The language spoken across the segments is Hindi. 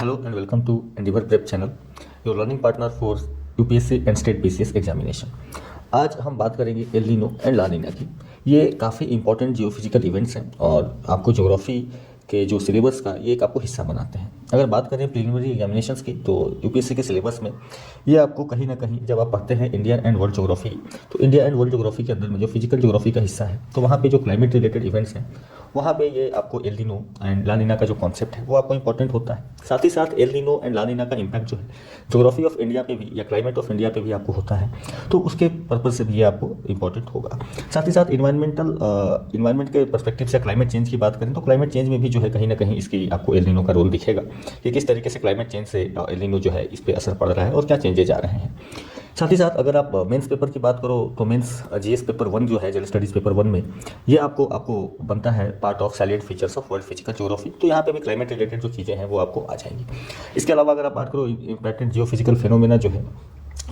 Hello and welcome to Endeavor Prep channel, your learning partner for UPSC and State PCS examination. आज हम बात करेंगे L Nino and La Neena की। ये काफ़ी इंपॉर्टेंट जियोफिजिकल इवेंट्स हैं और आपको ज्योग्राफी के जो सिलेबस का ये एक आपको हिस्सा बनाते हैं। अगर बात करें प्रीलिमिनरी एग्जामिनेशंस की तो यूपीएससी के सिलेबस में ये आपको कहीं ना कहीं जब आप पढ़ते हैं इंडियन एंड वर्ल्ड ज्योग्राफी, तो इंडिया एंड वर्ल्ड ज्योग्राफी के अंदर में जो फिजिकल ज्योग्राफी का हिस्सा है तो वहाँ पे जो क्लाइमेट रिलेटेड इवेंट्स हैं वहाँ पे ये आपको L Nino and La Neena का जो कॉन्सेप्ट है वो आपको इंपॉर्टेंट होता है। साथ ही साथ L Nino and La Neena का इम्पैक्ट जो है ज्योग्राफी ऑफ इंडिया पे भी या क्लाइमेट ऑफ इंडिया पे भी आपको होता है, तो उसके पर्पज से भी ये आपको इंपॉर्टेंट होगा। साथ ही साथ इन्वायरमेंट के पर्सपेक्टिव से क्लाइमेट चेंज की बात करें तो क्लाइमेट चेंज में भी जो है कहीं ना कहीं इसकी आपको एल नीनो का रोल दिखेगा कि किस तरीके से क्लाइमेट चेंज से एल नीनो जो है इस पर असर पड़ रहा है और क्या चेंजेज आ रहे हैं। साथ ही साथ अगर आप मेंस पेपर की बात करो तो मेंस जीएस पेपर 1 जो है जनरल स्टडीज़ पेपर 1 में ये आपको बनता है part of salient features of world physical geography. तो यहाँ पे भी क्लाइमेट रिलेटेड जो चीज़ें हैं वो आपको आ जाएंगी। इसके अलावा अगर आप बात करो इंपॉर्टेंट जियोफिजिकल फेनोमेना जो है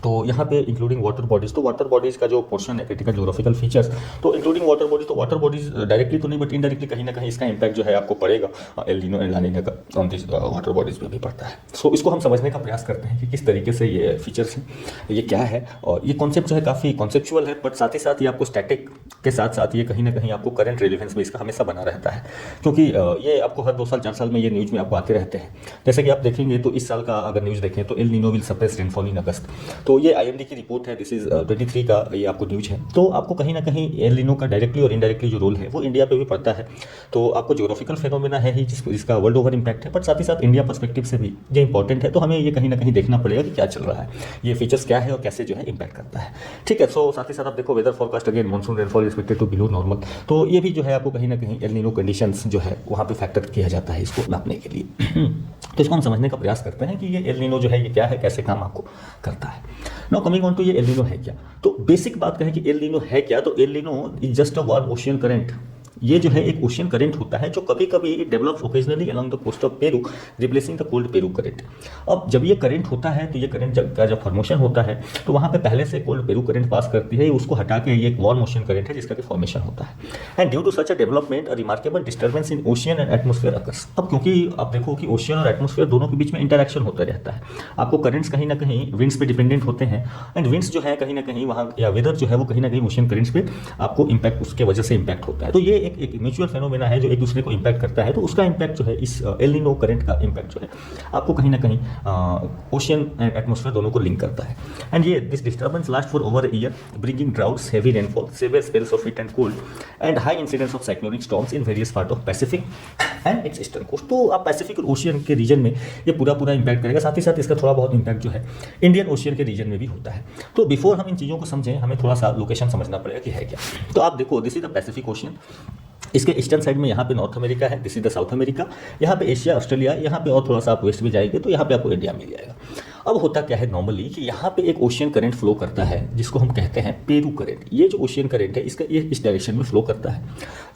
तो यहाँ पे इंक्लूडिंग वाटर बॉडीज़, तो वाटर बॉडीज़ का जो पोर्शन है क्रिटिकल ज्योग्राफिकल फीचर्स, तो इंक्लूडिंग वाटर बॉडीज़, तो वाटर बॉडीज़ डायरेक्टली तो नहीं बट इनडायरेक्टली कहीं ना कहीं इसका इंपैक्ट जो है आपको पड़ेगा L Nino and La Neena का ऑन दिस वाटर बॉडीज़ पे भी पड़ता है। सो इसको हम समझने का प्रयास करते हैं कि किस तरीके से ये फीचर्स हैं, ये क्या है, और ये कॉन्सेप्ट जो है काफ़ी कॉन्सेप्चुअल है बट साथ ही साथ ये आपको स्टैटिक के साथ साथ ये कहीं ना कहीं आपको करंट रिलेवेंस में इसका हमेशा बना रहता है, क्योंकि ये आपको हर 2 साल 4 साल में ये न्यूज़ में आपको आते रहते हैं। जैसे कि आप देखेंगे तो इस साल का अगर न्यूज़ देखें तो El Nino will suppress rainfall in August, तो ये आईएमडी की रिपोर्ट है, दिस इज 23 का ये आपको न्यूज़ है। तो आपको कहीं ना कहीं एल नीनो का डायरेक्टली और इनडायरेक्टली जो रोल है वो इंडिया पे भी पड़ता है। तो आपको ज्योग्राफिकल फेनोमेना है ही जिसका वर्ल्ड ओवर इम्पैक्ट है, बट साथ ही साथ इंडिया पर्सपेक्टिव से भी ये इंपॉर्टेंट है। तो हमें ये कहीं ना कहीं देखना पड़ेगा कि क्या चल रहा है, ये फीचर्स क्या है और कैसे जो है इंपैक्ट करता है। ठीक है, सो साथ ही साथ आप देखो weather forecast again monsoon rainfall expected to below normal, तो ये भी जो है आपको कहीं ना कहीं एल नीनो कंडीशंस जो है वहाँ पे फैक्टर किया जाता है इसको नापने के लिए। तो इसको हम समझने का प्रयास करते हैं कि ये एल नीनो जो है ये क्या है, कैसे काम आपको करता है। नाउ कमिंग ऑन टू ये एल नीनो है क्या, तो बेसिक बात कहें कि एल नीनो है क्या, तो El Nino is just a warm ocean current. ये जो है एक ओशियन करंट होता है जो कभी कभी develops occasionally along the coast of Peru replacing the cold Peru current. अब जब ये करंट होता है तो ये करंट का जब फॉर्मेशन होता है तो वहाँ पे पहले से कोल्ड पेरू करंट पास करती है, उसको हटा के ये एक वार्म ओशियन करंट है जिसका कि फॉर्मेशन होता है। And due to such a development a remarkable disturbance in ocean and atmosphere occurs. अब क्योंकि आप देखो कि ओशियन और एटमोस्फेयर दोनों के बीच में इंटरेक्शन होता रहता है, आपको करंट्स कहीं ना कहीं विंड्स पे डिपेंडेंट होते हैं एंड विंड्स जो है कहीं ना कहीं वहाँ या वेदर जो है वो कहीं ना कहीं ओशियन करंट्स पे आपको इंपैक्ट उसके वजह से इंपैक्ट होता है। तो ये एक म्यूचुअल फेनोमेना है जो एक दूसरे को इंपैक्ट करता है। तो उसका इंपैक्ट जो है इस एल नीनो करंट का इंपैक्ट जो है आपको कहीं ना कहीं ओशियन एंड एटमोस्फेयर दोनों को लिंक करता है। एंड ये this disturbance last for over year bringing droughts, heavy rainfall, severe spells of heat and cold and high incidence of cyclonic storms in various part of Pacific and its eastern coast. तो आप पैसिफिक और ओशियन के रीजन में ये पूरा इंपैक्ट करेगा। साथ ही साथ इसका थोड़ा बहुत इंपैक्ट जो है इंडियन ओशियन के रीजन में भी होता है। तो बिफोर हम इन चीज़ों को समझें हमें थोड़ा सा लोकेशन समझना पड़ेगा कि है क्या। तो आप देखो this is the Pacific ocean, इसके ईस्टर्न साइड में यहाँ पे नॉर्थ अमेरिका है, this is the south America, यहाँ पे एशिया, ऑस्ट्रेलिया, यहाँ पे और थोड़ा सा आप वेस्ट में जाएंगे तो यहाँ पे आपको इंडिया मिल जाएगा। अब होता क्या है नॉर्मली कि यहाँ पे एक ओशियन करंट फ्लो करता है जिसको हम कहते हैं पेरू करंट। ये जो ओशियन करंट है इसका ये इस डायरेक्शन में फ्लो करता है।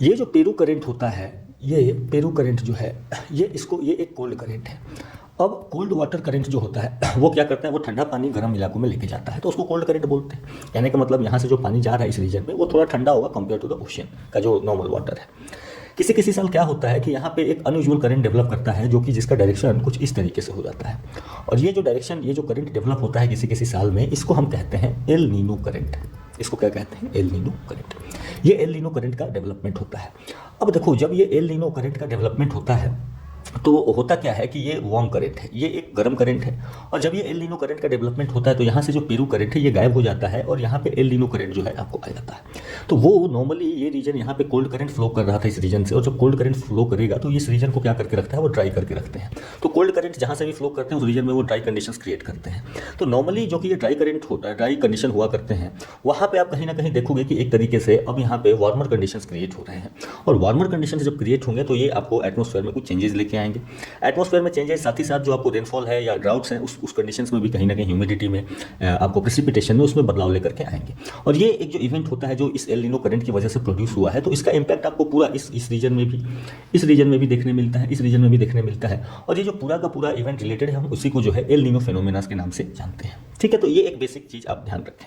ये जो पेरू करंट होता है, ये पेरू करंट जो है ये एक कोल्ड करंट है। अब कोल्ड वाटर करंट जो होता है वो क्या करता है, वो ठंडा पानी गर्म इलाकों में लेके जाता है, तो उसको कोल्ड करंट बोलते हैं। कहने का मतलब यहाँ से जो पानी जा रहा है इस रीजन में वो थोड़ा ठंडा होगा कंपेयर टू द ओशियन का जो नॉर्मल वाटर है। किसी साल क्या होता है कि यहाँ पे एक अनयूजुअल करंट डेवलप करता है जो कि जिसका डायरेक्शन कुछ इस तरीके से हो जाता है, और ये जो डायरेक्शन ये जो करंट डेवलप होता है किसी साल में, इसको हम कहते हैं एल नीनो करंट। इसको क्या कहते हैं, एल नीनो करंट। ये एल नीनो करंट का डेवलपमेंट होता है। अब देखो जब ये एल नीनो करंट का डेवलपमेंट होता है तो होता क्या है कि ये वार्म करंट है, ये एक गर्म करंट है, और जब ये एल नीनो करंट का डेवलपमेंट होता है तो यहाँ से जो पेरू करंट है ये गायब हो जाता है और यहाँ पे एल नीनो करंट जो है आपको आ जाता है। तो वो नॉर्मली ये रीजन यहाँ पे कोल्ड करंट फ्लो कर रहा था इस रीजन से, और जब कोल्ड करंट फ्लो करेगा तो इस रीजन को क्या करके रखता है, वो ड्राई करके रखते हैं। तो कोल्ड करंट जहाँ से भी फ्लो करते हैं उस रीजन में वो ड्राई कंडीशंस क्रिएट करते हैं। तो नॉर्मली जो कि ये ड्राई करंट होता है, ड्राई कंडीशन हुआ करते हैं, वहाँ पे आप कहीं ना कहीं देखोगे कि एक तरीके से अब यहाँ पे वार्मर कंडीशंस क्रिएट हो रहे हैं, और वार्मर कंडीशंस जब क्रिएट होंगे तो ये आपको एटमोस्फेयर में कुछ चेंजेस लेके आएंगे। एटमोस्फेयर में चेंजेस साथ ही साथ जो आपको रेनफॉल है या ड्राउट्स हैं उस कंडीशंस में भी कहीं ना कहीं ह्यूमिडिटी में आपको प्रेसिपिटेशन में उसमें बदलाव लेकर के आएंगे। और ये एक जो इवेंट होता है जो इस एल नीनो करंट की वजह से प्रोड्यूस हुआ है, तो इसका इंपैक्ट आपको पूरा इस रीजन में भी देखने मिलता है, इस रीजन में भी देखने मिलता है। और ये जो पूरा का पूरा इवेंट रिलेटेड है हम उसी को जो है एल नीनो फेनोमेना के नाम से जानते हैं। ठीक है, तो ये एक बेसिक चीज़ आप ध्यान रखें।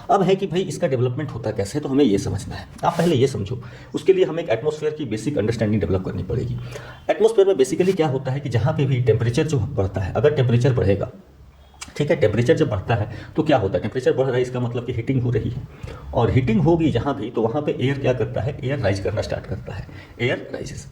अब है कि भाई इसका डेवलपमेंट होता कैसे, तो हमें ये समझना है। आप पहले ये समझो, उसके लिए हमें एक एटमॉस्फेयर की बेसिक अंडरस्टैंडिंग डेवलप करनी पड़ेगी। एटमॉस्फेयर में बेसिक बेसिकली क्या होता है कि जहाँ पे भी टेम्परेचर जो बढ़ता है, अगर टेम्परेचर बढ़ेगा, ठीक है, टेम्परेचर जब बढ़ता है तो क्या होता है, टेम्परेचर बढ़ रहा है इसका मतलब कि हीटिंग हो रही है, और हीटिंग होगी जहाँ भी, तो वहाँ पे एयर क्या करता है, एयर राइज करना स्टार्ट करता है, एयर राइजेस।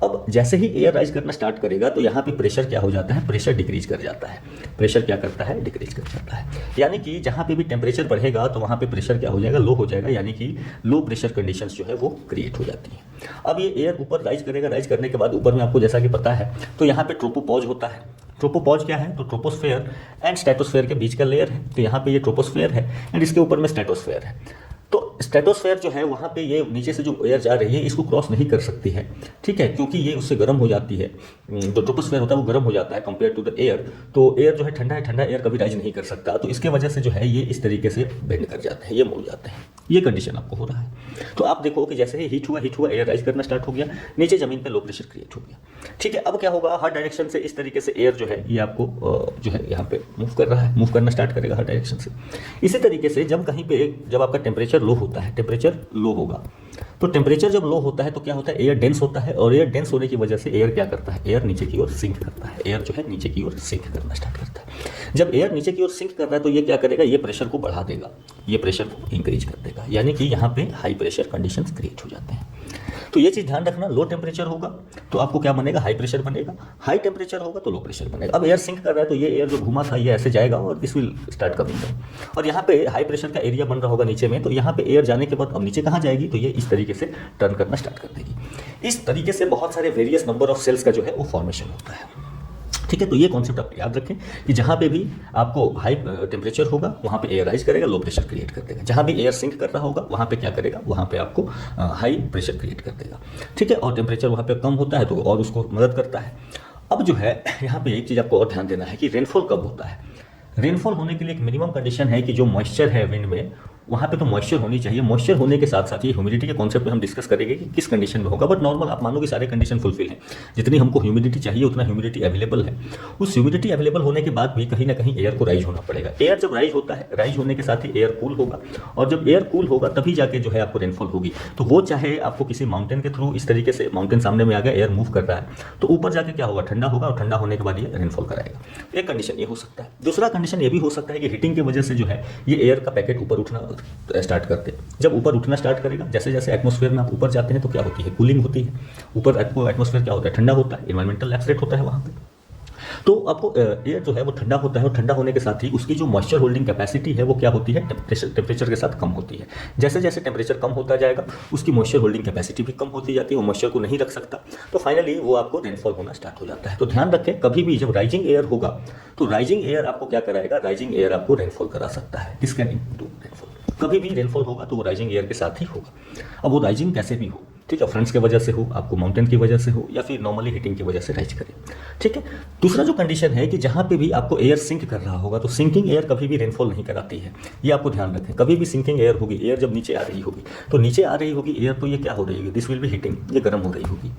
अब जैसे ही एयर राइज करना स्टार्ट करेगा तो यहाँ पे प्रेशर क्या हो जाता है, प्रेशर डिक्रीज कर जाता है, प्रेशर क्या करता है, डिक्रीज कर जाता है। यानी कि जहाँ पे भी टेम्परेचर बढ़ेगा तो वहाँ पे प्रेशर क्या हो जाएगा, लो हो जाएगा, यानी कि लो प्रेशर कंडीशंस जो है वो क्रिएट हो जाती हैं। अब ये एयर ऊपर राइज करेगा, राइज करने के बाद ऊपर में आपको जैसा कि पता है तो यहाँ पे ट्रोपोपॉज होता है। ट्रोपोपॉज क्या है, तो ट्रोपोस्फेयर एंड स्ट्रेटोस्फेयर के बीच का लेयर है, तो यहाँ पे ये ट्रोपोस्फेयर है एंड इसके ऊपर में स्ट्रेटोस्फेयर है। तो स्ट्रेटोस्फेयर जो है वहाँ पे ये नीचे से जो एयर जा रही है इसको क्रॉस नहीं कर सकती है, ठीक है, क्योंकि ये उससे गर्म हो जाती है। जो ट्रोपोस्फेयर होता है वो गर्म हो जाता है कंपेयर टू द एयर, तो एयर जो है ठंडा है, ठंडा एयर कभी राइज नहीं कर सकता, तो इसके वजह से जो है ये इस तरीके से बेंड कर जाते हैं, ये मुड़ जाते हैं, ये कंडीशन आपको हो रहा है। तो आप देखो कि जैसे ही हीट हुआ एयर राइज करना स्टार्ट हो गया, नीचे जमीन पे लो प्रेशर क्रिएट हो गया, ठीक है। अब क्या होगा, हर डायरेक्शन से इस तरीके से एयर जो है ये आपको जो है यहाँ पे मूव कर रहा है, मूव करना स्टार्ट करेगा हर डायरेक्शन से। इसी तरीके से जब कहीं पे, जब आपका टेम्परेचर लो होता है, टेम्परेचर लो होगा, तो टेम्परेचर जब लो होता है तो क्या होता है, एयर डेंस होता है, और एयर डेंस होने की वजह से एयर क्या करता है, एयर नीचे की ओर सिंक करता है, एयर जो है नीचे की ओर सिंक करना स्टार्ट करता है। जब एयर नीचे की ओर सिंक कर रहा है तो ये क्या करेगा, ये प्रेशर को बढ़ा देगा, ये प्रेशर को इंक्रीज कर देगा, यानी कि यहाँ पे हाई प्रेशर कंडीशंस क्रिएट हो जाते हैं। तो ये चीज़ ध्यान रखना, लो टेम्परेचर होगा तो आपको क्या बनेगा, हाई प्रेशर बनेगा, हाई टेम्परेचर होगा तो लो प्रेशर बनेगा। अब एयर सिंक कर रहा है तो ये एयर जो घुमा था ये ऐसे जाएगा और this will start coming down, और यहाँ पे हाई प्रेशर का एरिया बन रहा होगा नीचे में, तो यहाँ पे एयर जाने के बाद अब नीचे कहाँ जाएगी, तो ये इस तरीके से टर्न करना स्टार्ट कर देगी। इस तरीके से बहुत सारे वेरियस नंबर ऑफ सेल्स का जो है वो फॉर्मेशन होता है, ठीक है। तो ये कॉन्सेप्ट आप याद रखें कि जहाँ पे भी आपको हाई टेम्परेचर होगा वहाँ पे एयर राइज करेगा, लो प्रेशर क्रिएट कर देगा, जहाँ भी एयर सिंक कर रहा होगा वहाँ पे क्या करेगा, वहाँ पे आपको हाई प्रेशर क्रिएट कर देगा, ठीक है। और टेम्परेचर वहाँ पे कम होता है तो और उसको मदद करता है। अब जो है यहाँ पे एक चीज़ आपको और ध्यान देना है कि रेनफॉल कब होता है। रेनफॉल होने के लिए एक मिनिमम कंडीशन है कि जो मॉइस्चर है विंड में, वहाँ पे तो मॉइस्चर होनी चाहिए। मॉइस्चर होने के साथ साथ ये ह्यूमिडिटी के कॉन्सेप्ट में हम डिस्कस करेंगे कि किस कंडीशन में होगा, बट नॉर्मल आप मानो कि सारे कंडीशन फुलफिल हैं, जितनी हमको ह्यूमिडिटी चाहिए उतना ह्यूमिडिटी अवेलेबल है। उस ह्यूमिडिटी अवेलेबल होने के बाद भी कहीं ना कहीं एयर को राइज होना पड़ेगा। एयर जब राइज होता है, राइज होने के साथ ही एयर कूल होगा, और जब एयर कूल होगा तभी जाके जो है आपको रेनफॉल होगी। तो वो चाहे आपको किसी माउंटेन के थ्रू, इस तरीके से माउंटेन सामने में आ गया, एयर मूव कर रहा है, तो ऊपर जाके क्या होगा, ठंडा होगा, और ठंडा होने के बाद ये रेनफॉल कराएगा। एक कंडीशन ये हो सकता है। दूसरा कंडीशन ये भी हो सकता है कि हीटिंग की वजह से जो है ये एयर का पैकेट ऊपर उठना स्टार्ट करते हैं। जब ऊपर उठना स्टार्ट करेगा, जैसे जैसे एटमॉस्फेयर में आप ऊपर जाते हैं तो क्या होती है, कूलिंग होती है। ऊपर एटमॉस्फेयर क्या होता है, ठंडा होता है, इन्वायरमेंटल एक्सरेट होता है वहाँ पे, तो आपको एयर जो है वो ठंडा होता है, और ठंडा होने के साथ ही उसकी जो मॉइस्चर होल्डिंग कैपेसिटी है वो क्या होती है, टेम्परेचर के साथ कम होती है। जैसे जैसे टेम्परेचर कम होता जाएगा उसकी मॉइस्चर होल्डिंग कैपेसिटी भी कम होती जाती है, वो मॉइस्चर को नहीं रख सकता, तो फाइनली वो आपको रेनफॉल होना स्टार्ट हो जाता है। तो ध्यान रखें, कभी भी जब राइजिंग एयर होगा तो राइजिंग एयर आपको क्या कराएगा, राइजिंग एयर आपको रेनफॉल करा सकता है। This can do rainfall. कभी भी रेनफॉल होगा तो वो राइजिंग एयर के साथ ही होगा। अब वो राइजिंग कैसे भी हो, ठीक है, फ्रंट्स की वजह से हो, आपको माउंटेन की वजह से हो, या फिर नॉर्मली हीटिंग की वजह से राइज करे, ठीक है। दूसरा जो कंडीशन है कि जहाँ पे भी आपको एयर सिंक कर रहा होगा, तो सिंकिंग एयर कभी भी रेनफॉल नहीं कराती है, ये आपको ध्यान रखें। कभी भी सिंकिंग एयर होगी, एयर जब नीचे आ रही होगी, तो नीचे आ रही होगी एयर, तो ये क्या हो रही होगी, दिस विल बी हीटिंग, ये गर्म हो रही होगी,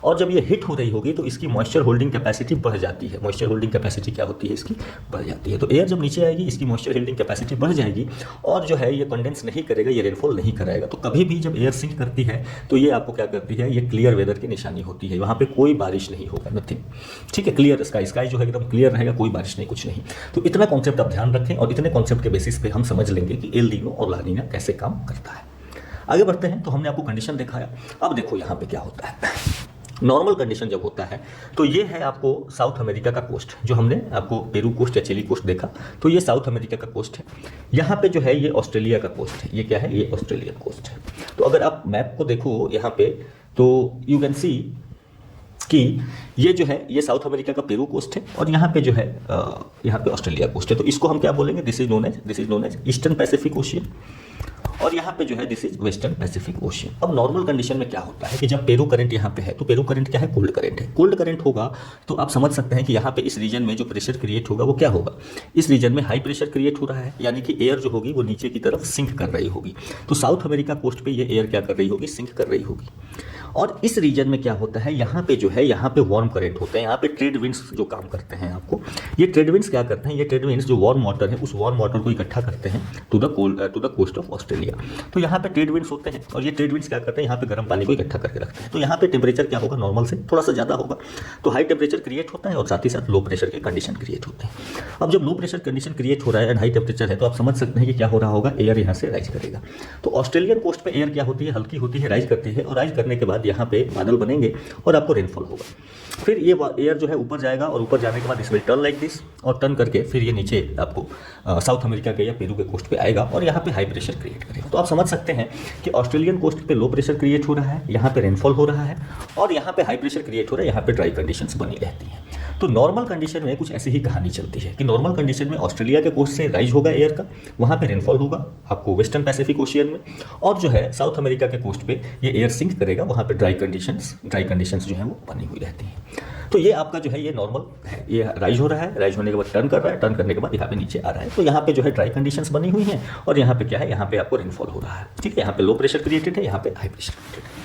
और जब ये हिट हो रही होगी तो इसकी मॉइस्चर होल्डिंग कैपेसिटी बढ़ जाती है। मॉइस्चर होल्डिंग कैपेसिटी क्या होती है, इसकी बढ़ जाती है। तो एयर जब नीचे आएगी इसकी मॉइस्चर होल्डिंग कैपेसिटी बढ़ जाएगी, और जो है ये कंडेंस नहीं करेगा, ये रेनफॉल नहीं कराएगा। तो कभी भी जब एयर सिंक करती है तो ये आपको क्या करती है, ये क्लियर वेदर की निशानी होती है। वहाँ पे कोई बारिश नहीं होगा, नथिंग, ठीक है, क्लियर स्काई, स्काई जो है एकदम क्लियर रहेगा, कोई बारिश नहीं, कुछ नहीं। तो इतना कॉन्सेप्ट आप ध्यान रखें, और इतने कॉन्सेप्ट के बेसिस पे हम समझ लेंगे कि एल नीनो और ला नीना कैसे काम करता है। आगे बढ़ते हैं। तो हमने आपको कंडीशन दिखाया, अब देखो यहाँ पे क्या होता है। नॉर्मल कंडीशन जब होता है तो ये है आपको साउथ अमेरिका का कोस्ट, जो हमने आपको पेरू कोस्ट या चिली कोस्ट देखा, तो ये साउथ अमेरिका का कोस्ट है। यहाँ पे जो है ये ऑस्ट्रेलिया का कोस्ट है, ये क्या है, ये ऑस्ट्रेलियन कोस्ट है। तो अगर आप मैप को देखो यहाँ पे तो यू कैन सी कि ये जो है ये साउथ अमेरिका का पेरू कोस्ट है, और यहाँ पे जो है यहाँ पे ऑस्ट्रेलिया कोस्ट है। तो इसको हम क्या बोलेंगे, this is known as eastern Pacific ocean, और यहाँ पे जो है this is western Pacific ocean. अब नॉर्मल कंडीशन में क्या होता है कि जब पेरू करंट यहाँ पे है, तो पेरू करंट क्या है, कोल्ड करंट है। कोल्ड करंट होगा तो आप समझ सकते हैं कि यहाँ पे इस रीजन में जो प्रेशर क्रिएट होगा वो क्या होगा, इस रीजन में हाई प्रेशर क्रिएट हो रहा है, यानी कि एयर जो होगी वो नीचे की तरफ सिंक कर रही होगी। तो साउथ अमेरिका कोस्ट पे ये एयर क्या कर रही होगी, सिंक कर रही होगी। और इस रीजन में क्या होता है, यहाँ पे जो है यहाँ पे वार्म करंट होते हैं, यहाँ पे ट्रेड विंड्स जो काम करते हैं आपको, ये ट्रेड विंड्स क्या करते हैं, ये ट्रेड विंड्स जो वार्म वाटर है उस वार्म वाटर को इकट्ठा करते हैं to the coast of Australia. तो यहाँ पे ट्रेड विंड्स होते हैं और ये ट्रेड विंड्स क्या करते हैं, यहाँ पे गर्म पानी को इकट्ठा करके रखते हैं। तो यहाँ पे टेम्परेचर क्या होगा, नॉर्मल से थोड़ा सा ज़्यादा होगा, तो हाई टेम्परेचर क्रिएट होता है और साथ ही साथ लो प्रेशर के कंडीशन क्रिएट होते हैं। अब जब लो प्रेशर कंडीशन क्रिएट हो रहा है एंड हाई टेम्परेचर है, तो आप समझ सकते हैं कि क्या हो रहा होगा, एयर यहाँ से राइज करेगा। तो ऑस्ट्रेलियन कोस्ट पे एयर क्या होती है, हल्की होती है, राइज करती है, और राइज करने के बाद यहाँ पे बादल बनेंगे और आपको रेनफॉल होगा। फिर ये एयर जो है ऊपर जाएगा और ऊपर जाने के बाद इस विल टर्न लाइक दिस, और टर्न करके फिर ये नीचे आपको साउथ अमेरिका के या पेरू के कोस्ट पे आएगा और यहाँ पे हाई प्रेशर क्रिएट करेगा। तो आप समझ सकते हैं कि ऑस्ट्रेलियन कोस्ट पे लो प्रेशर क्रिएट हो रहा है, यहाँ पे रेनफॉल हो रहा है, और यहाँ पे हाई प्रेशर क्रिएट हो रहा है, यहाँ पे ड्राई कंडीशंस बनी रहती हैं। तो नॉर्मल कंडीशन में कुछ ऐसी ही कहानी चलती है कि नॉर्मल कंडीशन में ऑस्ट्रेलिया के कोस्ट से राइज होगा एयर का, वहाँ पे रेनफॉल होगा आपको वेस्टर्न पैसिफिक ओशियन में, और जो है साउथ अमेरिका के कोस्ट पे ये एयर सिंक करेगा, वहाँ पे ड्राई कंडीशंस जो है वो बनी हुई रहती हैं। तो ये आपका जो है ये नॉर्मल है, ये राइज हो रहा है, राइज होने के बाद टर्न कर रहा है, टर्न करने के बाद यहाँ पे नीचे आ रहा है। तो यहाँ पे जो है ड्राई कंडीशंस बनी हुई हैं और यहाँ पे क्या है, यहाँ पे आपको रेनफॉल हो रहा है, ठीक है। यहाँ पे लो प्रेशर क्रिएटेड है, यहाँ पे हाई प्रेशर क्रिएटेड है।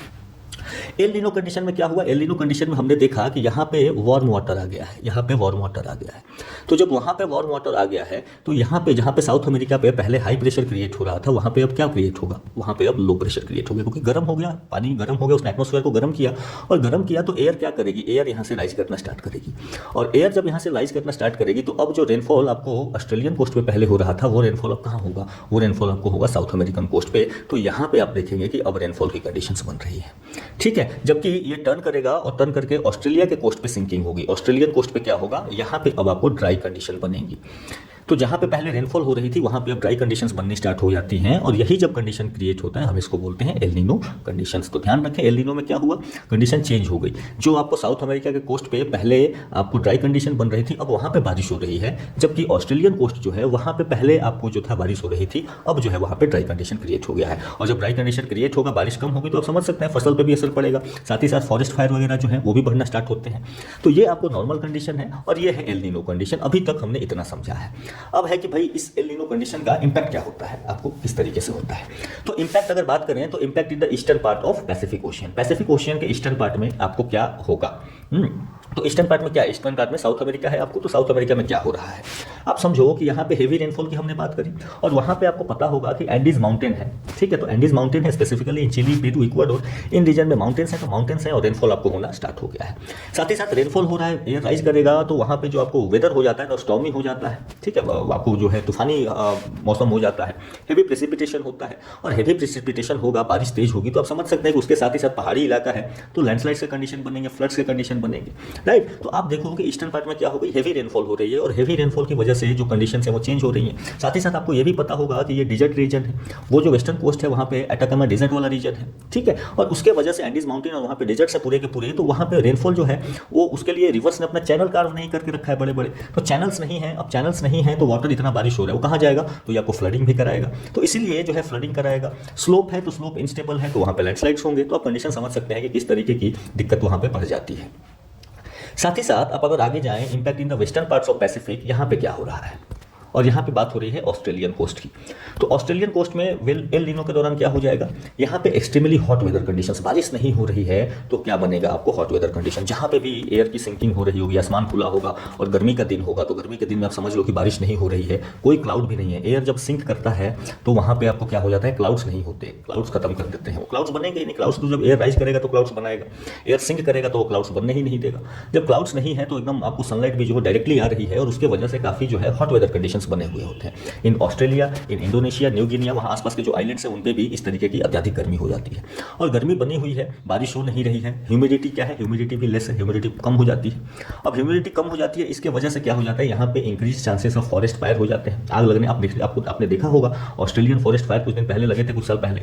एल नीनो कंडीशन में क्या हुआ, एल नीनो कंडीशन में हमने देखा कि यहाँ पे वार्म वाटर आ गया है, यहाँ पे वार्म वाटर आ गया है। तो जब वहाँ पे वार्म वाटर आ गया है, तो यहाँ पे जहाँ पे साउथ अमेरिका पे पहले हाई प्रेशर क्रिएट हो रहा था, वहाँ पे अब क्या क्रिएट होगा, वहाँ पे अब लो प्रेशर क्रिएट हो गया, क्योंकि गर्म हो गया, पानी गर्म हो गया, उसने एटमॉस्फेयर को गर्म किया, और गर्म किया तो एयर क्या करेगी, एयर यहाँ से राइज करना स्टार्ट करेगी, और एयर जब यहाँ से राइज करना स्टार्ट करेगी तो अब जो रेनफॉल आपको ऑस्ट्रेलियन कोस्ट पे पहले हो रहा था, वो रेनफॉल अब कहाँ होगा, वो रेनफॉल आपको होगा साउथ अमेरिकन कोस्ट पे। तो यहाँ पे आप देखेंगे कि अब रेनफॉल की कंडीशंस बन रही है, ठीक है। जबकि ये टर्न करेगा और टर्न करके ऑस्ट्रेलिया के कोस्ट पे सिंकिंग होगी, ऑस्ट्रेलियन कोस्ट पे क्या होगा, यहाँ पे अब आपको ड्राई कंडीशन बनेगी। तो जहाँ पे पहले रेनफॉल हो रही थी वहाँ पे अब ड्राई कंडीशंस बननी स्टार्ट हो जाती हैं, और यही जब कंडीशन क्रिएट होता है हम इसको बोलते हैं एल नीनो कंडीशंस। तो ध्यान रखें, एल नीनो में क्या हुआ, कंडीशन चेंज हो गई। जो आपको साउथ अमेरिका के कोस्ट पे पहले आपको ड्राई कंडीशन बन रही थी, अब वहाँ पे बारिश हो रही है, जबकि ऑस्ट्रेलियन कोस्ट जो है वहाँ पे पहले आपको जो था बारिश हो रही थी, अब जो है वहाँ पे ड्राई कंडीशन क्रिएट हो गया है। और जब ड्राई कंडीशन क्रिएट होगा, बारिश कम होगी, तो आप समझ सकते हैं फसल पर भी असर पड़ेगा, साथ ही साथ फॉरेस्ट फायर वगैरह जो है वो भी बढ़ना स्टार्ट होते हैं। तो ये आपको नॉर्मल कंडीशन है और ये है एल नीनो कंडीशन। अभी तक हमने इतना समझा है। अब है कि भाई इस एल नीनो कंडीशन का इंपैक्ट क्या होता है, आपको किस तरीके से होता है। तो इंपैक्ट अगर बात करें तो impact in the eastern part of Pacific ocean, Pacific ocean के ईस्टर्न पार्ट में आपको क्या होगा। तो ईस्टर्न पार्ट में क्या है, ईस्टर्न पार्ट में साउथ अमेरिका है आपको, तो साउथ अमेरिका में क्या हो रहा है, आप समझो कि यहाँ पे हेवी रेनफॉल की हमने बात करी, और वहाँ पे आपको पता होगा कि एंडीज माउंटेन है, ठीक है। तो एंडीज माउंटेन है specifically in Chile, Peru, Ecuador, in region में माउंटेन्स है, तो माउंटेन्स है और रेनफॉल आपको होना स्टार्ट हो गया है। साथ ही साथ रेनफॉल हो रहा है, एयर राइज करेगा, तो वहाँ पे जो आपको वेदर हो जाता है ना, स्टॉर्मी हो जाता है, ठीक है, आपको जो है तूफानी मौसम हो जाता है, हेवी प्रेसिपिटेशन होता है, और हेवी प्रेसिपिटेशन होगा, बारिश तेज होगी, तो आप समझ सकते हैं कि उसके साथ ही साथ पहाड़ी इलाका है, तो लैंडस्लाइड्स के कंडीशन बनेंगे, फ्लड्स के कंडीशन बनेंगे, राइट। तो आप देखो कि ईस्टर्न पार्ट में क्या हो गई, हेवी रेनफॉल हो रही है, और हेवी रेनफॉल की वजह से जो कंडीशन है वो चेंज हो रही है। साथ ही साथ आपको ये भी पता होगा कि ये डिजर्ट रीजन है, वो जो वेस्टर्न कोस्ट है वहाँ पे अटाकामा डिजर्ट वाला रीजन है, ठीक है, और उसके वजह से एंडीज माउंटेन और वहाँ पे डिजर्ट से पूरे के पूरे, तो वहाँ पे रेनफॉल जो है वो उसके लिए रिवर्स ने अपना चैनल कार्व नहीं करके रखा है बड़े बड़े, तो चैनल्स नहीं है। अब चैनल्स नहीं है तो वाटर इतना बारिश हो रहा है, वो कहाँ जाएगा, तो ये आपको फ्लडिंग भी कराएगा, तो इसीलिए जो है फ्लडिंग कराएगा। स्लोप है तो स्लोप इनस्टेबल है, तो वहाँ पे लैंडस्लाइड्स होंगे, तो आप कंडीशन समझ सकते हैं कि किस तरीके की दिक्कत वहाँ पे पड़ जाती है। साथ ही साथ आप अगर आगे जाएं, impact in the western parts of Pacific, यहाँ पे क्या हो रहा है, और यहाँ पे बात हो रही है ऑस्ट्रेलियन कोस्ट की। तो ऑस्ट्रेलियन कोस्ट में एल नीनो के दौरान क्या हो जाएगा, यहाँ पे एक्सट्रीमली हॉट वेदर कंडीशंस, बारिश नहीं हो रही है तो क्या बनेगा आपको, हॉट वेदर कंडीशन, जहाँ पे भी एयर की सिंकिंग हो रही होगी, आसमान खुला होगा और गर्मी का दिन होगा, तो गर्मी के दिन में आप समझ लो कि बारिश नहीं हो रही है, कोई क्लाउड भी नहीं है। एयर जब सिंक करता है तो वहाँ पे आपको क्या हो जाता है, क्लाउड्स नहीं होते, क्लाउड्स खत्म कर देते हैं, वो क्लाउड्स बनेंगे ही नहीं। क्लाउड्स तो जब एयर राइज करेगा तो क्लाउड्स बनाएगा, एयर सिंक करेगा तो वो क्लाउड्स बनने ही नहीं देगा। जब क्लाउड्स नहीं है तो एकदम आपको सनलाइट भी जो है डायरेक्टली आ रही है, और उसके वजह से काफ़ी जो है हॉट वेदर कंडीशंस बने हुए होते हैं। In Australia, in Indonesia, new Guinea, वहाँ आसपास के जो आइलैंड्स हैं उन पे भी इस तरीके की अत्यधिक गर्मी हो जाती है, और गर्मी बनी हुई है, बारिश हो नहीं रही है। ह्यूमिडिटी क्या है, ह्यूमिडिटी भी लेस है, ह्यूमिडिटी कम हो जाती है। अब ह्यूमिडिटी कम हो जाती है, इसके वजह से क्या हो जाता है, यहाँ पे increase chances of forest fire हो जाते हैं, आग लगने। आपने देखा होगा ऑस्ट्रेलियन फॉरेस्ट फायर कुछ दिन पहले लगे थे, कुछ साल पहले।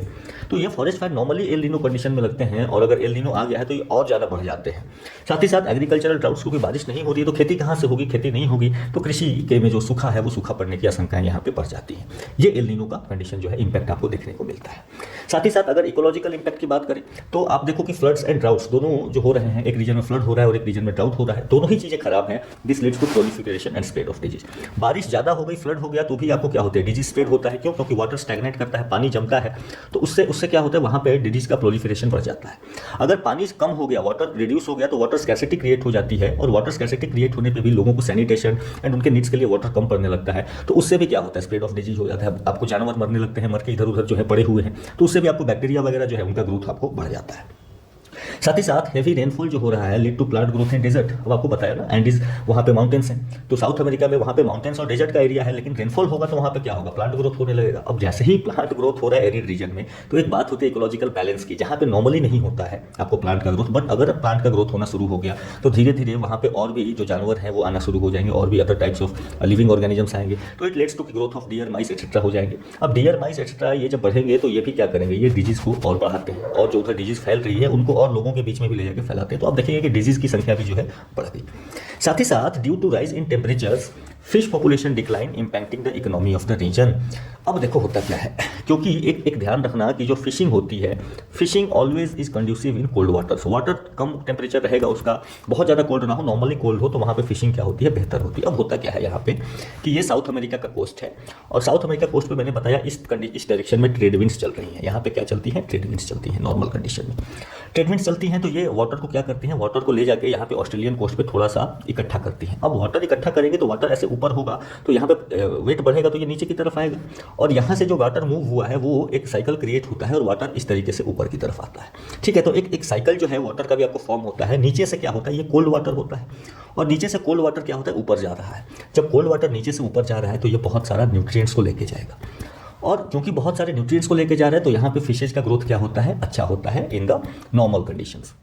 तो ये forest fire normally El Nino condition में लगते हैं, और अगर एल नीनो आ गया है तो ये और ज़्यादा बढ़ जाते हैं। साथ ही साथ एग्रीकल्चरल ड्राउट्स, क्योंकि बारिश नहीं हो रही है तो खेती कहाँ से होगी, खेती नहीं होगी तो कृषि के में जो सूखा है वो सूखा सूखा पड़ने की आशंकाएं यहाँ पे बढ़ जाती हैं। ये एल नीनो का कंडीशन जो है इम्पैक्ट आपको देखने को मिलता है। साथ ही साथ अगर इकोलॉजिकल इम्पैक्ट की बात करें तो आप देखो कि फ्लड्स एंड ड्राउट्स दोनों जो हो रहे हैं, एक रीजन में फ्लड हो रहा है और एक रीजन में ड्राउट हो रहा है, दोनों ही चीज़ें खराब हैं। This leads to proliferation and spread of disease. बारिश ज़्यादा हो गई, फ्लड हो गया तो भी आपको क्या होता है, डिजीज स्प्रेड होता है। क्यों? क्योंकि वाटर स्टैग्नेट करता है, पानी जमता है, तो उससे क्या होता है, वहाँ पे डिजीज का प्रोलिफरेशन बढ़ जाता है। अगर पानी कम हो गया, वाटर रिड्यूस हो गया, तो वाटर स्कैर्सिटी क्रिएट हो जाती है, और वाटर स्कैर्सिटी क्रिएट होने पे भी लोगों को सैनिटेशन एंड उनके नीड्स के लिए वाटर कम पड़ने लगता है, तो उससे भी क्या होता है, स्प्रेड ऑफ डिजीज हो जाता है। आपको जानवर मरने लगते हैं, मर के इधर उधर जो है पड़े हुए हैं, तो उससे भी आपको बैक्टीरिया वगैरह जो है उनका ग्रोथ आपको बढ़ जाता है। साथ ही साथ हेवी रेनफॉल जो हो रहा है lead to plant growth in desert. अब आपको बताया ना, एंडीज वहाँ पे माउंटेन्स हैं, तो साउथ अमेरिका में वहाँ पे माउंटेन्स और डेजर्ट का एरिया है, लेकिन रेनफॉल होगा तो वहाँ पे क्या होगा, प्लांट ग्रोथ होने लगेगा। अब जैसे ही प्लांट ग्रोथ हो रहा है एरिड रीजन में, तो एक बात होती है इकोलॉजिकल बैलेंस की, जहाँ पे नॉर्मली नहीं होता है आपको प्लांट का ग्रोथ, बट अगर प्लांट का ग्रोथ होना शुरू हो गया तो धीरे धीरे वहाँ पे और भी जो जानवर हैं वो आना शुरू हो जाएंगे, और भी other types of living organisms आएंगे, तो it leads to growth of deer, mice etcetera हो जाएंगे। अब डियर, माइस एक्सेट्रा ये जब बढ़ेंगे तो ये भी क्या करेंगे, ये डिजीज को और बढ़ाते हैं, और जो उधर डिजीज फैल रही है उनको और लोगों के बीच में भी ले जाकर फैलाते हैं। तो आप देखेंगे कि डिजीज की संख्या भी जो है बढ़ गई। साथ ही साथ due to rise in temperatures fish population decline impacting the economy of the region. अब देखो होता क्या है, क्योंकि एक ध्यान रखना कि जो फिशिंग होती है, fishing always is conducive in cold water. Water come temperature रहेगा उसका, बहुत ज़्यादा कोल्ड ना हो, नॉर्मली कोल्ड हो, तो वहाँ पे फिशिंग क्या होती है, बेहतर होती है। अब होता क्या है यहाँ पे कि ये साउथ अमेरिका का कोस्ट है, और साउथ अमेरिका कोस्ट पे मैंने बताया इस डायरेक्शन में ट्रेड विंड्स चल रही हैं। यहाँ पे क्या चलती है, ट्रेड विंड्स चलती हैं। नॉर्मल कंडीशन में ट्रेड विंड्स चलती हैं, तो ये वाटर को क्या करती हैं, वाटर को ले जाके यहाँ पे ऑस्ट्रेलियन कोस्ट पे थोड़ा सा इकट्ठा करती हैं। अब वाटर इकट्ठा करेंगे तो वाटर ऐसे ऊपर होगा, तो यहाँ पे वेट बढ़ेगा तो ये नीचे की तरफ आएगा, और यहाँ से जो वाटर मूव हुआ है वो एक साइकिल क्रिएट होता है, और वाटर इस तरीके से ऊपर की तरफ आता है। ठीक है, तो एक साइकिल जो है वाटर का भी आपको फॉर्म होता है। नीचे से क्या होता है, ये कोल्ड वाटर होता है, और नीचे से कोल्ड वाटर क्या होता है, ऊपर जा रहा है। जब कोल्ड वाटर नीचे से ऊपर जा रहा है तो ये बहुत सारा न्यूट्रिएंट्स को लेके जाएगा, और क्योंकि बहुत सारे न्यूट्रिएंट्स को लेके जा रहे हैं तो यहाँ पे फिशेज का ग्रोथ क्या होता है, अच्छा होता है in the normal conditions.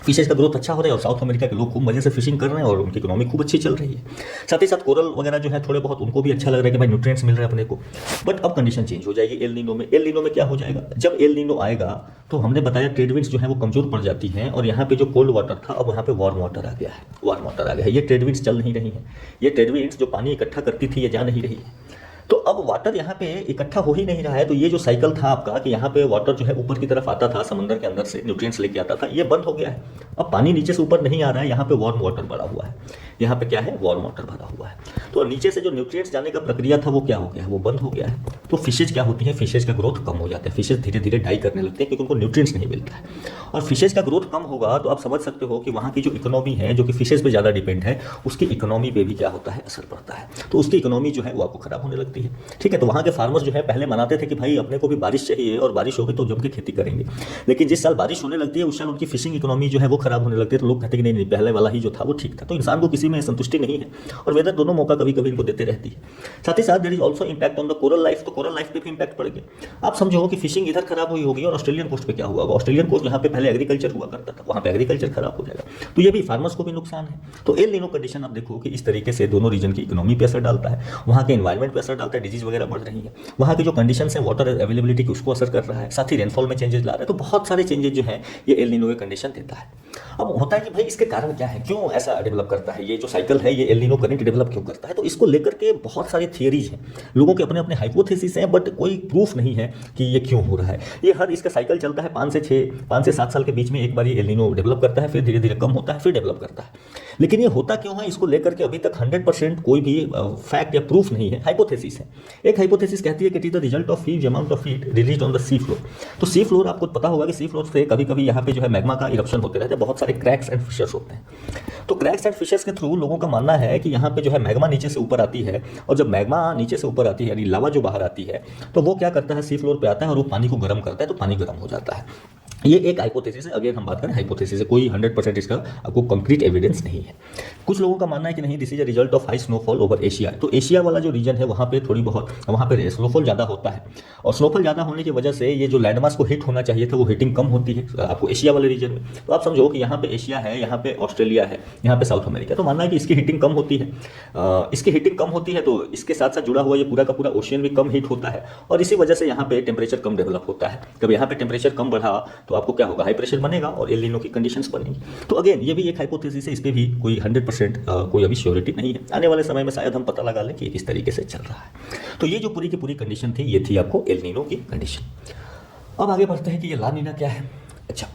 Fishes का ग्रोथ अच्छा हो रहा है, और साउथ अमेरिका के लोग खूब मजे से फिशिंग कर रहे हैं, और उनकी इकोनॉमी खूब अच्छी चल रही है। साथ ही साथ कोरल वगैरह जो है थोड़े बहुत उनको भी अच्छा लग रहा है कि भाई न्यूट्रिएंट्स मिल रहे हैं अपने को। बट अब कंडीशन चेंज हो जाएगी एल नीनो में। एल नीनो में क्या हो जाएगा, जब एल नीनो आएगा तो हमने बताया ट्रेड विंड्स जो है वो कमजोर पड़ जाती हैं, और यहाँ पे जो कोल्ड वाटर था अब यहाँ पे वार्म वाटर आ गया है, वार्म वाटर आ गया है। ये ट्रेड विंड्स चल नहीं रही है, ये ट्रेड विंड्स जो पानी इकट्ठा करती थी ये जा नहीं रही है, तो अब वाटर यहाँ पे इकट्ठा हो ही नहीं रहा है। तो ये जो साइकिल था आपका कि यहाँ पे वाटर जो है ऊपर की तरफ आता था, समंदर के अंदर से न्यूट्रिएंट्स लेके आता था, ये बंद हो गया है। अब पानी नीचे से ऊपर नहीं आ रहा है, यहाँ पे वार्म वाटर भरा हुआ है, यहाँ पे क्या है, वार्म वाटर भरा हुआ है। तो नीचे से जो न्यूट्रिएंट्स जाने का प्रक्रिया था वो क्या हो गया है, वो बंद हो गया है। तो फिशेज क्या होती है, फिशेज का ग्रोथ कम हो जाता है, फिशेज धीरे धीरे डाई करने लगते हैं क्योंकि उनको न्यूट्रिएंट्स नहीं मिलता है। और फिशेज का ग्रोथ कम होगा तो आप समझ सकते हो कि वहाँ की जो इकोनॉमी है, जो कि फिशेज पे ज़्यादा डिपेंड है, उसकी इकोनॉमी पे भी क्या होता है, असर पड़ता है। तो उसकी इकोनॉमी जो है वो आपको खराब होने लगती है। ठीक है, तो वहाँ के फार्मर्स जो है पहले मनाते थे कि भाई अपने को भी बारिश चाहिए, और बारिश होगी तो जम के खेती करेंगे, लेकिन जिस साल बारिश होने लगती है उस साल उनकी फिशिंग इकोनॉमी जो है वो खराब होने लगती है। तो लोग कहते हैं कि नहीं, पहले वाला ही जो था वो ठीक था। तो इंसान को किसी में संतुष्टि नहीं है, और वेदर दोनों मौका कभी कभी इनको देते रहती है। साथ ही साथ there is also impact on the coral life, तो कोरल लाइफ पे भी इंपैक्ट पड़ेगा। आप समझो कि फिशिंग इधर खराब हुई होगी, और ऑस्ट्रेलियन कोस्ट पे क्या हुआ होगा, ऑस्ट्रेलियन कोस्ट जहाँ पे पहले एग्रीकल्चर हुआ करता था वहाँ पे एग्रीकल्चर खराब हो जाएगा, तो ये भी फार्मर्स को भी नुकसान है। तो एल नीनो कंडीशन आप देखो कि इस तरीके से दोनों रीजन की इकोनॉमी पे असर डालता है, वहाँ के एनवायरमेंट पे असर डालता है, डिजीज वगैरह बढ़ रही है, वहाँ की जो कंडीशंस है वाटर अवेलेबिलिटी की उसको असर कर रहा है, साथ ही रेनफॉल में चेंजेस ला रहा है। तो बहुत सारे चेंजेस जो है ये एल नीनो के कंडीशन देता है। अब होता है कि भाई इसके कारण क्या है, क्यों ऐसा डेवलप करता है, ये जो साइकिल है ये एल नीनो करंट डेवलप क्यों करता है। तो इसको लेकर के बहुत सारी थियरीज हैं, लोगों के अपने अपने हाइपोथेसिस हैं, बट कोई प्रूफ नहीं है कि ये क्यों हो रहा है। ये हर इसका साइकिल चलता है 5 से 7 साल के बीच में एक बार ये एल नीनो डेवलप करता है, फिर धीरे धीरे कम होता है, फिर डेवलप करता है। लेकिन ये होता क्यों है, इसको लेकर के अभी तक 100% कोई भी फैक्ट या प्रूफ नहीं है, हाइपोथेसिस है। एक हाइपोथेसिस कहती है कि it is the result of huge amount of heat released on the sea floor. तो सी फ्लोर आपको पता होगा कि सी फ्लोर से कभी कभी यहाँ पे जो है मैग्मा का इरप्शन होते रहते हैं, बहुत सारे क्रैक्स एंड फिशर्स होते हैं। तो क्रैक्स एंड फिशर्स के थ्रू लोगों का मानना है कि यहाँ पे जो है मैग्मा नीचे से ऊपर आती है, और जब मैग्मा नीचे से ऊपर आती है यानी लावा जो बाहर आती है, तो वो क्या करता है, सी फ्लोर पे आता है और वो पानी को गर्म करता है, तो पानी गर्म हो जाता है। ये एक हाइपोथेसिस है, अगेन हम बात करें हाइपोथेसिस है, कोई 100% इसका आपको कंक्रीट एविडेंस नहीं है। कुछ लोगों का मानना है कि नहीं, this is a result of high snowfall over Asia. तो एशिया वाला जो रीजन है वहाँ पे थोड़ी बहुत वहाँ पे स्नोफॉल ज़्यादा होता है, और स्नोफॉल ज़्यादा होने की वजह से ये जो लैंडमास को हिट होना चाहिए था वो हिटिंग कम होती है आपको एशिया वाले रीजन में। तो आप समझो कि यहाँ पे एशिया है, यहाँ पे ऑस्ट्रेलिया है, यहाँ पे साउथ अमेरिका, तो मानना है कि इसकी हीटिंग कम होती है। इसकी हीटिंग कम होती है तो इसके साथ साथ जुड़ा हुआ ये पूरा का पूरा ओशियन भी कम हीट होता है और इसी वजह से यहाँ पे टेम्परेचर कम डेवलप होता है। जब यहाँ पे टेम्परेचर कम बढ़ा तो आपको क्या होगा, हाई प्रेशर बनेगा और एल नीनो की कंडीशंस बनेगी। तो अगेन ये भी एक हाइपोथेसिस है, इस पर भी कोई 100% कोई अभी श्योरिटी नहीं है। आने वाले समय में शायद हम पता लगा लें कि किस तरीके से चल रहा है। तो ये जो पूरी की पूरी कंडीशन थी, ये थी आपको एल नीनो की कंडीशन। अब आगे बढ़ते हैं कि ये ला नीना क्या है। अच्छा,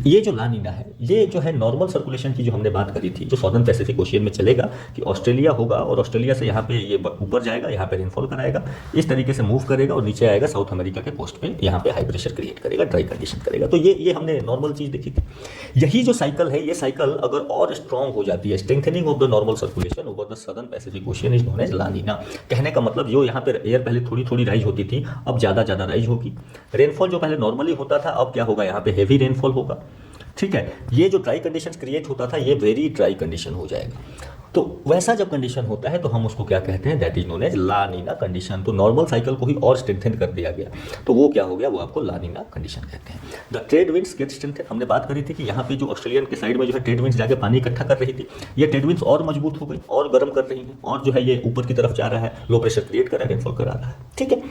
ये जो ला नीना है, ये जो है नॉर्मल सर्कुलेशन की जो हमने बात करी थी, जो सॉदर्न पैसिफिक ओशियन में चलेगा कि ऑस्ट्रेलिया होगा और ऑस्ट्रेलिया से यहाँ पे ये ऊपर जाएगा, यहाँ पे रेनफॉल कराएगा, इस तरीके से मूव करेगा और नीचे आएगा साउथ अमेरिका के कोस्ट पे, यहाँ पे हाई प्रेशर क्रिएट करेगा, ड्राई कंडीशन करेगा। तो ये हमने नॉर्मल चीज़ देखी थी। यही जो साइकिल है, ये साइकिल अगर और स्ट्रॉन्ग हो जाती है, strengthening of the normal circulation over the southern Pacific Ocean is known as La Nina. कहने का मतलब जो यहाँ पे एयर पहले थोड़ी थोड़ी राइज होती थी, अब ज़्यादा राइज होगी। रेनफॉल जो पहले नॉर्मली होता था, अब क्या होगा, यहाँ पे हेवी रेनफॉल होगा। ठीक है, ये जो ड्राई कंडीशन क्रिएट होता था, ये वेरी ड्राई कंडीशन हो जाएगा। तो वैसा जब कंडीशन होता है तो हम उसको क्या कहते हैं, that is known as La Nina condition. तो नॉर्मल साइकिल को ही और स्ट्रेंथन कर दिया गया, तो वो क्या हो गया, वो आपको ला नीना कंडीशन कहते हैं। The trade winds get strengthen, हमने बात करी थी कि यहाँ पे जो ऑस्ट्रेलियन के साइड में जो है ट्रेड विंड्स जाके पानी इकट्ठा कर रही थी, ये ट्रेड विंड्स और मजबूत हो गई और गर्म कर रही है और जो है ये ऊपर की तरफ जा रहा है, लो प्रेशर क्रिएट कर रहा है, रेनफॉल करा रहा है। ठीक है,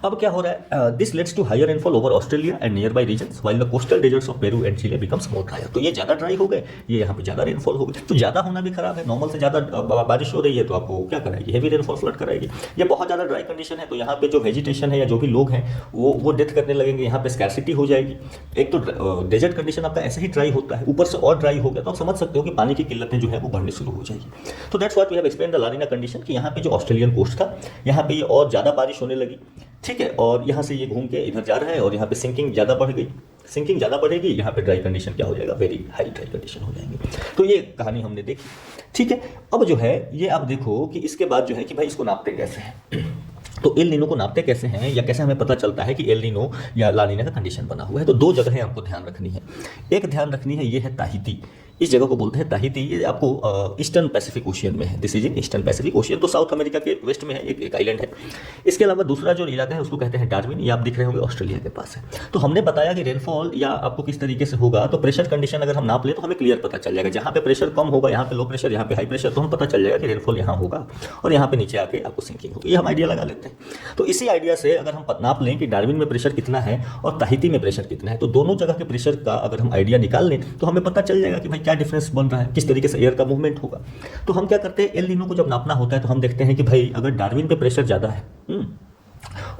अब क्या हो रहा है, this leads to higher rainfall over Australia and nearby regions while the coastal deserts of Peru and Chile becomes more dry. तो ये ज़्यादा ड्राई हो गए, ये यहाँ पे ज़्यादा रेनफॉल हो गई। तो ज़्यादा होना भी खराब है, नॉर्मल से ज़्यादा बारिश हो रही है तो आपको क्या कराएगी, हेवी रेनफॉल फ्लड कराएगी। ये बहुत ज़्यादा ड्राई कंडीशन है तो यहाँ पे जो वेजिटेशन है या जो भी लोग हैं वो डेथ करने लगेंगे, यहाँ पे स्कैरसिटी हो जाएगी। एक तो डेजर्ट कंडीशन आपका ऐसे ही ड्राई होता है, ऊपर से और ड्राई हो गया तो आप समझ सकते हो कि पानी की किल्लतें जो है वो बढ़नी शुरू हो जाएगी। तो that's what we have explain the La Nina condition कि यहाँ पे जो ऑस्ट्रेलियन कोस्ट था, यहाँ पे ये और ज़्यादा बारिश होने लगी। ठीक है, और यहाँ से ये घूम के इधर जा रहा है और यहाँ पे सिंकिंग ज़्यादा बढ़ गई, सिंकिंग ज़्यादा बढ़ेगी, यहाँ पे ड्राई कंडीशन क्या हो जाएगा, वेरी हाई ड्राई कंडीशन हो जाएंगे। तो ये कहानी हमने देखी। ठीक है, अब जो है ये आप देखो कि इसके बाद जो है कि भाई इसको नापते कैसे हैं। तो एल नीनो को नापते कैसे हैं या कैसे हमें पता चलता है कि एल नीनो या ला नीना का कंडीशन बना हुआ है। तो दो जगह आपको ध्यान रखनी है। एक ध्यान रखनी है, ये है ताहिती, इस जगह को बोलते हैं ताहिती। ये आपको ईस्टर्न पैसिफिक ओशियन में है, this is in eastern Pacific ocean. तो साउथ अमेरिका के वेस्ट में है, एक आइलैंड है। इसके अलावा दूसरा जो इलाका है उसको कहते हैं डार्विन, ये आप दिख रहे होंगे ऑस्ट्रेलिया के पास है। तो हमने बताया कि रेनफॉल या आपको किस तरीके से होगा, तो प्रेशर कंडीशन अगर हम नाप लें तो हमें क्लियर पता चल जाएगा। जहाँ पे प्रेशर कम होगा, यहाँ पे लो प्रेशर, यहाँ पे हाई प्रेशर, तो हम पता चल जाएगा कि रेनफॉल यहाँ होगा और यहाँ पे नीचे आके आपको सिंकिंग होगी। ये हम आइडिया लगा लेते हैं। तो इसी आइडिया से अगर हम नाप लें कि डार्विन में प्रेशर कितना है और ताहिती में प्रेशर कितना है, तो दोनों जगह के प्रेशर का अगर हम आइडिया निकाल लें तो हमें पता चल जाएगा कि भाई क्या डिफरेंस बन रहा है, किस तरीके से एयर का मूवमेंट होगा। तो हम क्या करते हैं, एल नीनो को जब नापना होता है तो हम देखते हैं कि भाई अगर डार्विन पे प्रेशर ज़्यादा है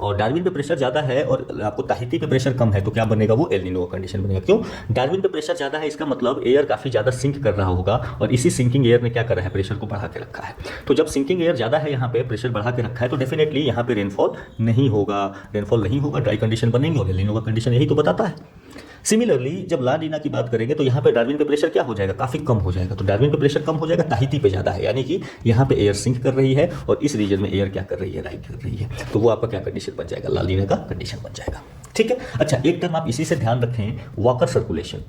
और डार्विन पे प्रेशर ज़्यादा है और आपको ताहिती पे प्रेशर कम है, तो क्या बनेगा, वो एल नीनो का कंडीशन बनेगा। क्यों, डार्विन पे प्रेशर ज़्यादा है, इसका मतलब एयर काफ़ी ज़्यादा सिंक कर रहा होगा और इसी सिंकिंग एयर ने क्या कर रहा है, प्रेशर को बढ़ा के रखा है। तो जब सिंकिंग एयर ज़्यादा है, यहाँ पे प्रेशर बढ़ा के रखा है, तो डेफिनेटली यहाँ पे रेनफॉल नहीं होगा, ड्राई कंडीशन बनेंगे और एल नीनो का कंडीशन यही तो बताता है। सिमिलरली जब ला नीना की बात करेंगे तो यहाँ पे डार्विन पे प्रेशर क्या हो जाएगा, काफ़ी कम हो जाएगा। तो डार्विन पे प्रेशर कम हो जाएगा, ताहिती पे ज़्यादा है, यानी कि यहाँ पे एयर सिंक कर रही है और इस रीजन में एयर क्या कर रही है, राइज कर रही है। तो वो आपका क्या कंडीशन बन जाएगा, ला नीना का कंडीशन बन जाएगा। ठीक है, अच्छा एक टर्म आप इसी से ध्यान रखें, वॉकर सर्कुलेशन।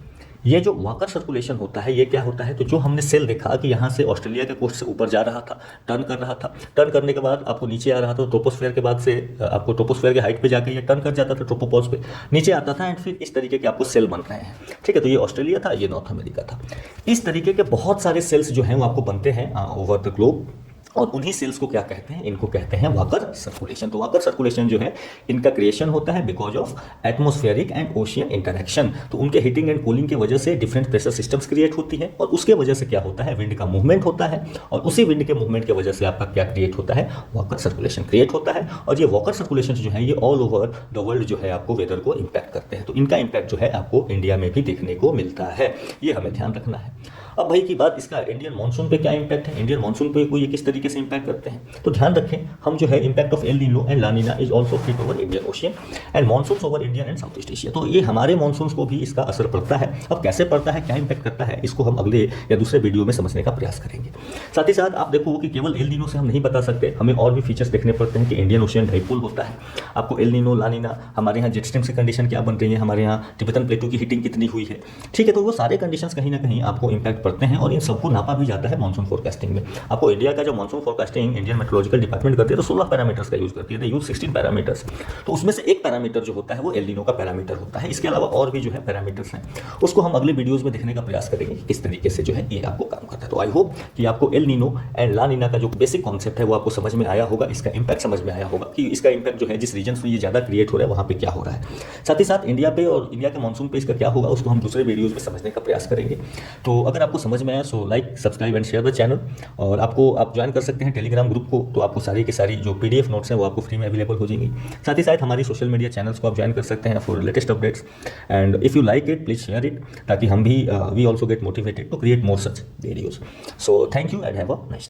ये जो वॉकर सर्कुलेशन होता है, ये क्या होता है, तो जो हमने सेल देखा कि यहाँ से ऑस्ट्रेलिया के कोस्ट से ऊपर जा रहा था, टर्न कर रहा था, टर्न करने के बाद आपको नीचे आ रहा था, ट्रोपोस्फेयर के बाद से आपको ट्रोपोस्फेयर के हाइट पे जाके ये टर्न कर जाता था, ट्रोपोपॉज पे नीचे आता था एंड फिर इस तरीके के आपको सेल बन रहे हैं। ठीक है, तो ये ऑस्ट्रेलिया था, ये नॉर्थ अमेरिका था। इस तरीके के बहुत सारे सेल्स जो हैं वो आपको बनते हैं ओवर द ग्लोब और उन्हीं सेल्स को क्या कहते हैं, इनको कहते हैं वाकर सर्कुलेशन। तो वाकर सर्कुलेशन जो है इनका क्रिएशन होता है because of atmospheric and ocean interaction. तो उनके हीटिंग एंड कूलिंग की वजह से डिफरेंट प्रेशर सिस्टम्स क्रिएट होती है और उसके वजह से क्या होता है, विंड का मूवमेंट होता है और उसी विंड के मूवमेंट की वजह से आपका क्या क्रिएट होता है, वाकर सर्कुलेशन क्रिएट होता है। और ये वाकर सर्कुलेशन जो है ये ऑल ओवर द वर्ल्ड जो है आपको वेदर को इम्पैक्ट करते हैं। तो इनका इम्पैक्ट जो है आपको इंडिया में भी देखने को मिलता है, ये हमें ध्यान रखना है। अब भाई की बात, इसका इंडियन मानसून पे क्या इंपैक्ट है, इंडियन मानसून पे कोई किस तरीके से इंपैक्ट करते हैं, तो ध्यान रखें हम जो है impact of El Nino and La Nina is also felt over Indian ocean and monsoon over Indian and south east Asia. तो ये हमारे मानसून को भी इसका असर पड़ता है। अब कैसे पड़ता है, क्या इंपैक्ट करता है, इसको हम अगले या दूसरे वीडियो में समझने का प्रयास करेंगे। साथ ही साथ आप देखो कि केवल एल नीनो से हम नहीं बता सकते, हमें और भी फीचर्स देखने पड़ते हैं कि इंडियन ओशियन डाइपोल होता है, आपको एल नीनो ला नीना, हमारे यहाँ जेट स्ट्रीम की कंडीशन क्या बन रही है, हमारे यहाँ तिब्बतन प्लेटू की हीटिंग कितनी हुई है। ठीक है, तो वो सारे कंडीशंस कहीं ना कहीं आपको इंपैक्ट पड़ते हैं और इन सबको नापा भी जाता है मानसून फोरकास्टिंग में। आपको इंडिया का जो monsoon monsoon forecasting Indian meteorological department करती है तो 16 पैरामीटर्स का यूज़ करती है, दे यूज 16 पैरामीटर्स। तो उसमें से एक पैरामीटर जो होता है वो एल नीनो का पैरामीटर होता है। इसके अलावा और भी जो है पैरामीटर्स हैं, उसको हम अगले वीडियोज़ में देखने का प्रयास करेंगे किस तरीके से जो है ये आपको काम करता है। तो आई होप कि आपको L Nino and La Neena का जो बेसिक कॉन्सेप्ट है वो आपको समझ में आया होगा, इसका इंपैक्ट समझ में आया होगा कि इसका इंपैक्ट जो है जिस रीजन में ये ज़्यादा क्रिएट हो रहा है वहाँ पे क्या हो रहा है। साथ ही साथ इंडिया पे और इंडिया के मानसून पे इसका क्या होगा उसको हम दूसरे वीडियोज़ में समझने का प्रयास करेंगे। तो अगर आपको समझ में आया so like, subscribe and share the channel. और आपको आप ज्वाइन कर सकते हैं टेलीग्राम ग्रुप को, तो आपको सारी की सारी जो PDF नोट्स हैं वो आपको फ्री में अवेलेबल हो जाएंगी। साथ ही साथ हमारी सोशल मीडिया चैनल्स को आप ज्वाइन कर सकते हैं for latest updates. And if you like it please share it, ताकि हम भी we also get motivated to create more such videos. So thank you and have a nice